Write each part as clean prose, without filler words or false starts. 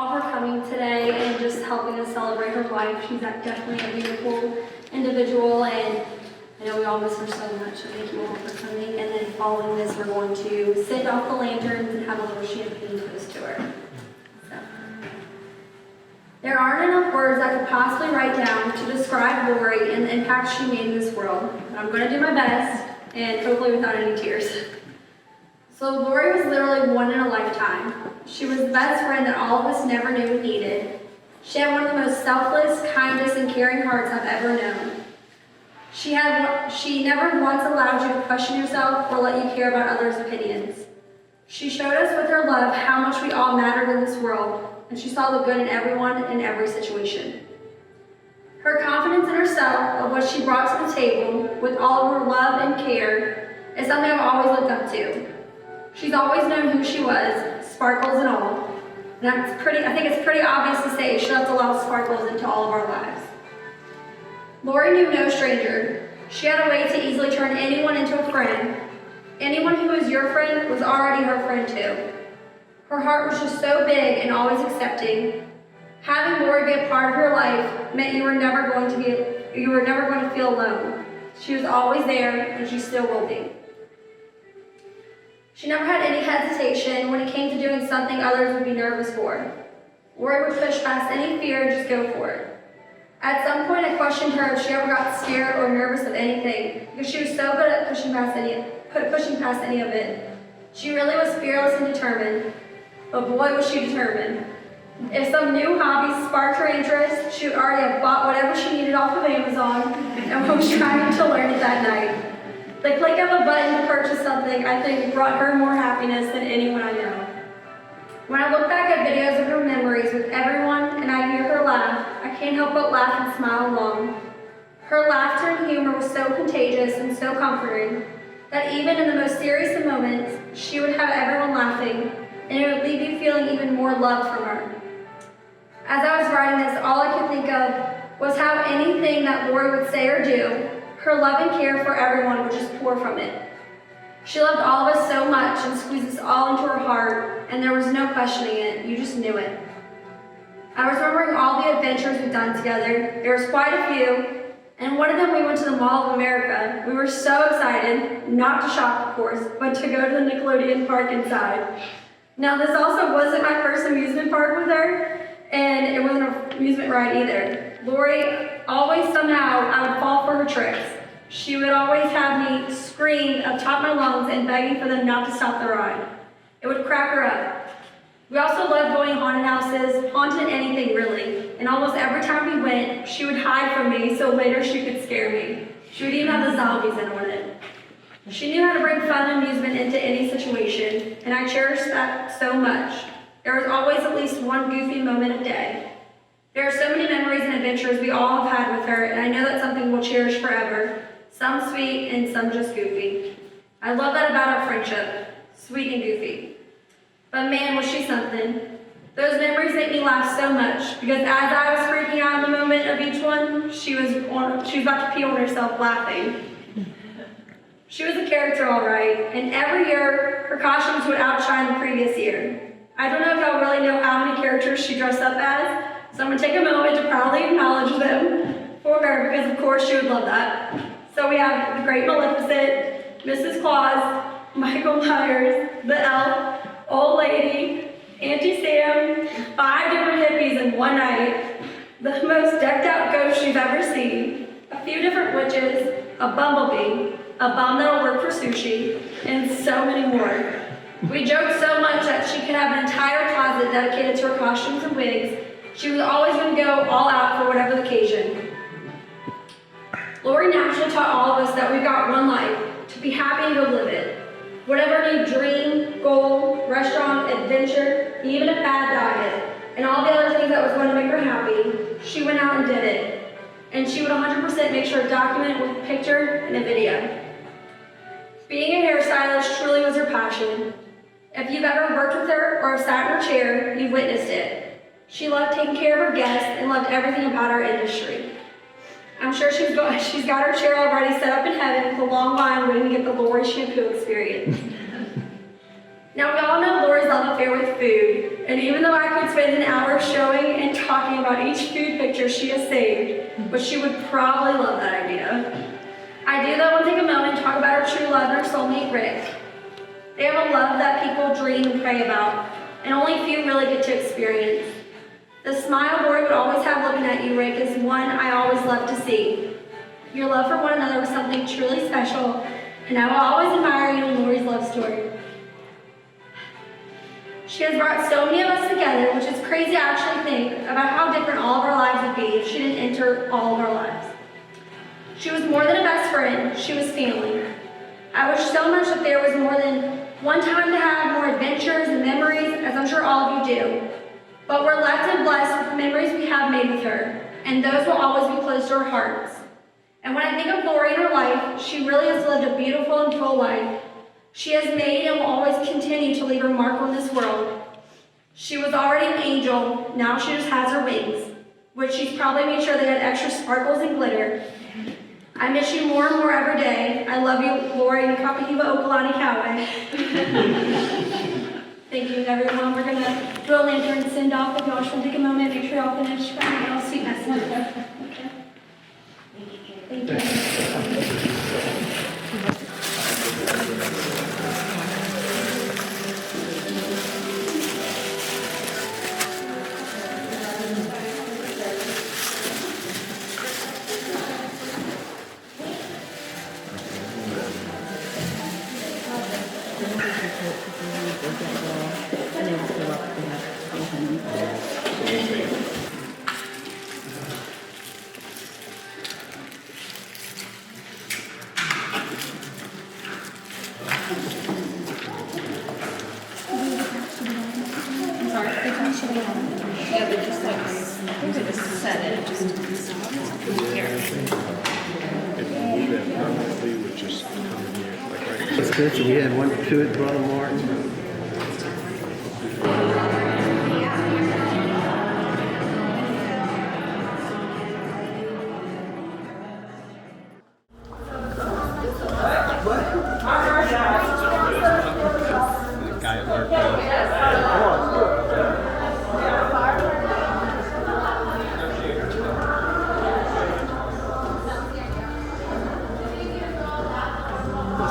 all for coming today and just helping us celebrate her life. She's definitely a beautiful individual, and I know we all miss her so much, so thank you all for coming. And then following this, we're going to send off the lanterns and have a little champagne toast to her. So. There aren't enough words I could possibly write down to describe Lorrie and the impact she made in this world. But I'm going to do my best, and hopefully without any tears. So Lorrie was literally one in a lifetime. She was the best friend that all of us never knew we needed. She had one of the most selfless, kindest, and caring hearts I've ever known. She never once allowed you to question yourself or let you care about others' opinions. She showed us with her love how much we all mattered in this world, and she saw the good in everyone in every situation. Her confidence in herself of what she brought to the table with all of her love and care is something I've always looked up to. She's always known who she was, sparkles and all. And I think it's pretty obvious to say she left a lot of sparkles into all of our lives. Lorrie knew no stranger. She had a way to easily turn anyone into a friend. Anyone who was your friend was already her friend too. Her heart was just so big and always accepting. Having Lorrie be a part of your life meant you were never going to feel alone. She was always there, and she still will be. She never had any hesitation when it came to doing something others would be nervous for. Lorrie would push past any fear and just go for it. At some point, I questioned her if she ever got scared or nervous of anything, because she was so good at pushing past any of it. She really was fearless and determined, but boy was she determined. If some new hobby sparked her interest, she would already have bought whatever she needed off of Amazon and was trying to learn it that night. The click of a button to purchase something, I think, brought her more happiness than anyone I know. When I look back at videos of her memories with everyone and I hear her laugh, I can't help but laugh and smile along. Her laughter and humor was so contagious and so comforting that even in the most serious of moments, she would have everyone laughing, and it would leave you feeling even more love from her. As I was writing this, all I could think of was how anything that Lorrie would say or do, her love and care for everyone would just pour from it. She loved all of us so much and squeezed us all into her heart, and there was no questioning it, you just knew it. I was remembering all the adventures we've done together. There was quite a few, and one of them we went to the Mall of America. We were so excited, not to shop of course, but to go to the Nickelodeon park inside. Now this also wasn't my first amusement park with her, and it wasn't an amusement ride either. Lorrie, always somehow, I would fall for her tricks. She would always have me scream up top of my lungs and begging for them not to stop the ride. It would crack her up. We also loved going to haunted houses, haunted anything really, and almost every time we went, she would hide from me so later she could scare me. She would even have the zombies in on it. She knew how to bring fun and amusement into any situation, and I cherished that so much. There was always at least one goofy moment a day. There are so many memories and adventures we all have had with her, and I know that's something we'll cherish forever. Some sweet and some just goofy. I love that about our friendship, sweet and goofy. But man, was she something. Those memories make me laugh so much, because as I was freaking out in the moment of each one, she was about to pee on herself laughing. She was a character all right, and every year, her costumes would outshine the previous year. I don't know if y'all really know how many characters she dressed up as, so I'm going to take a moment to proudly acknowledge them for her, because of course she would love that. So we have the Great Maleficent, Mrs. Claus, Michael Myers, the Elf, Old Lady, Auntie Sam, 5 different hippies in one night, the most decked out ghost you've ever seen, a few different witches, a bumblebee, a bum that'll work for sushi, and so many more. We joked so much that she could have an entire closet dedicated to her costumes and wigs. She was always going to go all out for whatever the occasion. Lorrie naturally taught all of us that we've got one life, to be happy and go live it. Whatever new dream, goal, restaurant, adventure, even a bad diet, and all the other things that was going to make her happy, she went out and did it. And she would 100% make sure to document it with a picture and a video. Being a hairstylist truly was her passion. If you've ever worked with her or sat in her chair, you've witnessed it. She loved taking care of her guests and loved everything about our industry. I'm sure she's got her chair already set up in heaven with a long line waiting to get the Lorrie shampoo experience. Now we all know Lorrie's love affair with food, And even though I could spend an hour showing and talking about each food picture she has saved, but she would probably love that idea. I do though want to take a moment and talk about her true love and her soulmate, Rick. They have a love that people dream and pray about, and only few really get to experience. The smile Lorrie would always have looking at you, Rick, is one I always love to see. Your love for one another was something truly special, and I will always admire you in Lorrie's love story. She has brought so many of us together, which is crazy to actually think about how different all of our lives would be if she didn't enter all of our lives. She was more than a best friend, she was family. I wish so much that there was more than one time to have more adventures and memories, as I'm sure all of you do. But we're left and blessed with the memories we have made with her, and those will always be close to our hearts. And when I think of Lorrie in her life, she really has lived a beautiful and full life. She has made and will always continue to leave her mark on this world. She was already an angel, now she just has her wings, which she's probably made sure they had extra sparkles and glitter. I miss you more and more every day. I love you, Lorrie and Kapahiva Okalani Kauwe. Thank you, everyone. We're going to do a lantern and send off. If y'all just want to take a moment, make sure y'all finish writing y'all sweet messages. Okay. Thank you. That's good. So we had 1 to it, Brother Martin.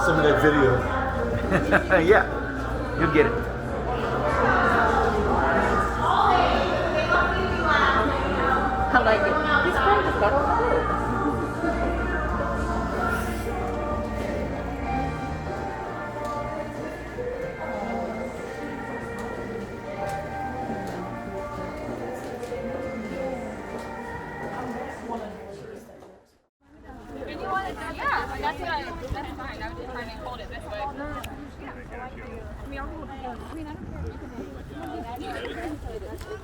Some of that video. Yeah, you'll get it. I like it. These friends just got on the road. That's fine. I was just trying to hold it this way.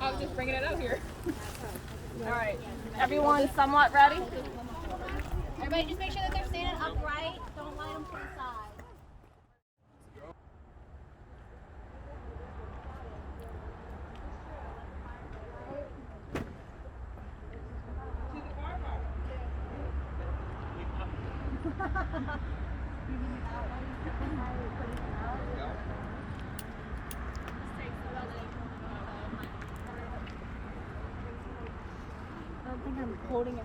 I was just bringing it out here. All right. Everyone somewhat ready? Everybody just make sure that they're standing upright. Don't let them to the side. I don't think I'm holding it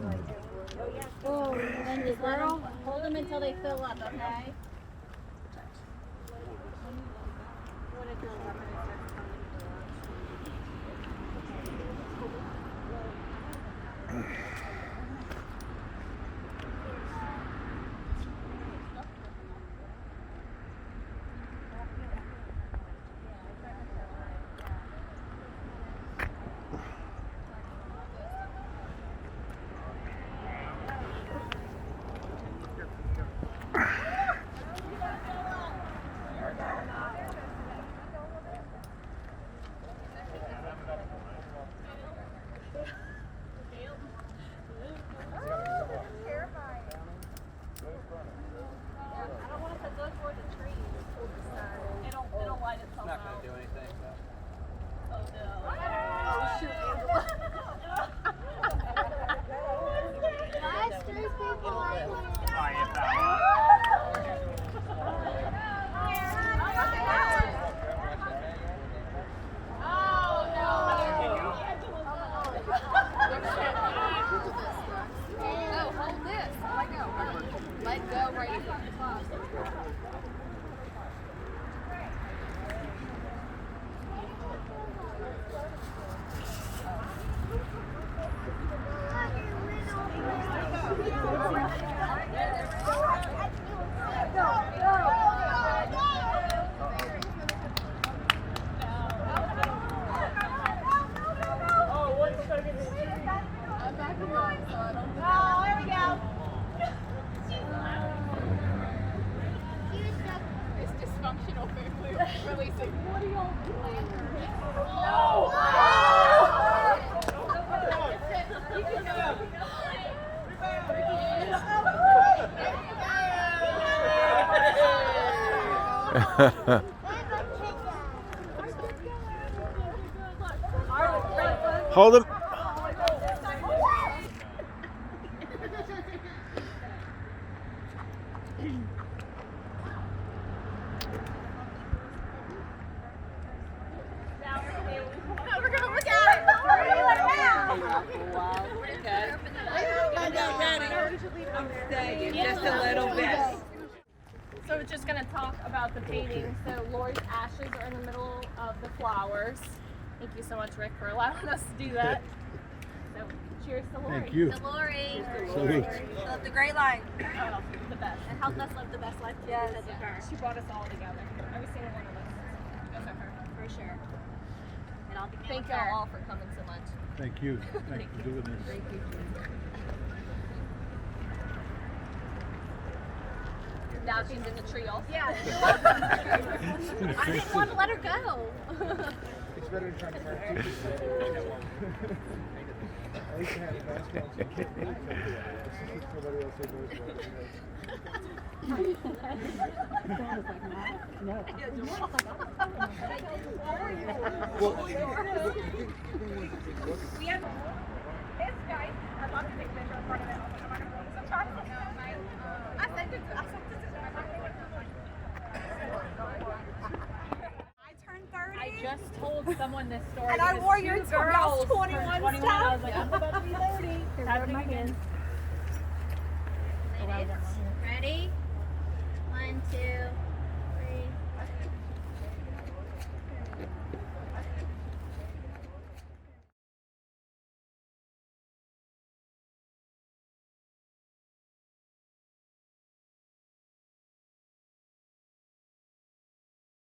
right. Oh, and then just hold them until they fill up, okay? When it fills up and it starts coming. It's dysfunctional family releasing. What are y'all doing? Hold him. We're gonna look at it. Just a little bit. So we're just gonna talk about the painting. So Lori's ashes are in the middle of the flowers. Thank you so much, Rick, for allowing us to do that. So cheers to Lori. Thank you. Lori. Salute. Love the great line. Oh, the best. And helped us live the best life. Yes. She brought us all together. Every single one of us. Those are her. For sure. And I'll be Thank y'all all for coming so much. Thank you. Thanks for doing this. Thank you. Now she's in the tree also. Yeah. I didn't want to let her go. It's better than trying to find two. I used to have basketball as a kid. Somebody else who knows what it is. We have this guy. I'd love to take a picture in front of it. I'm not gonna put this on top. I sent it to I just told someone this story. And I because wore two your girls 21 turned 21. stuff. I was like, I'm about to be 30. Happening again.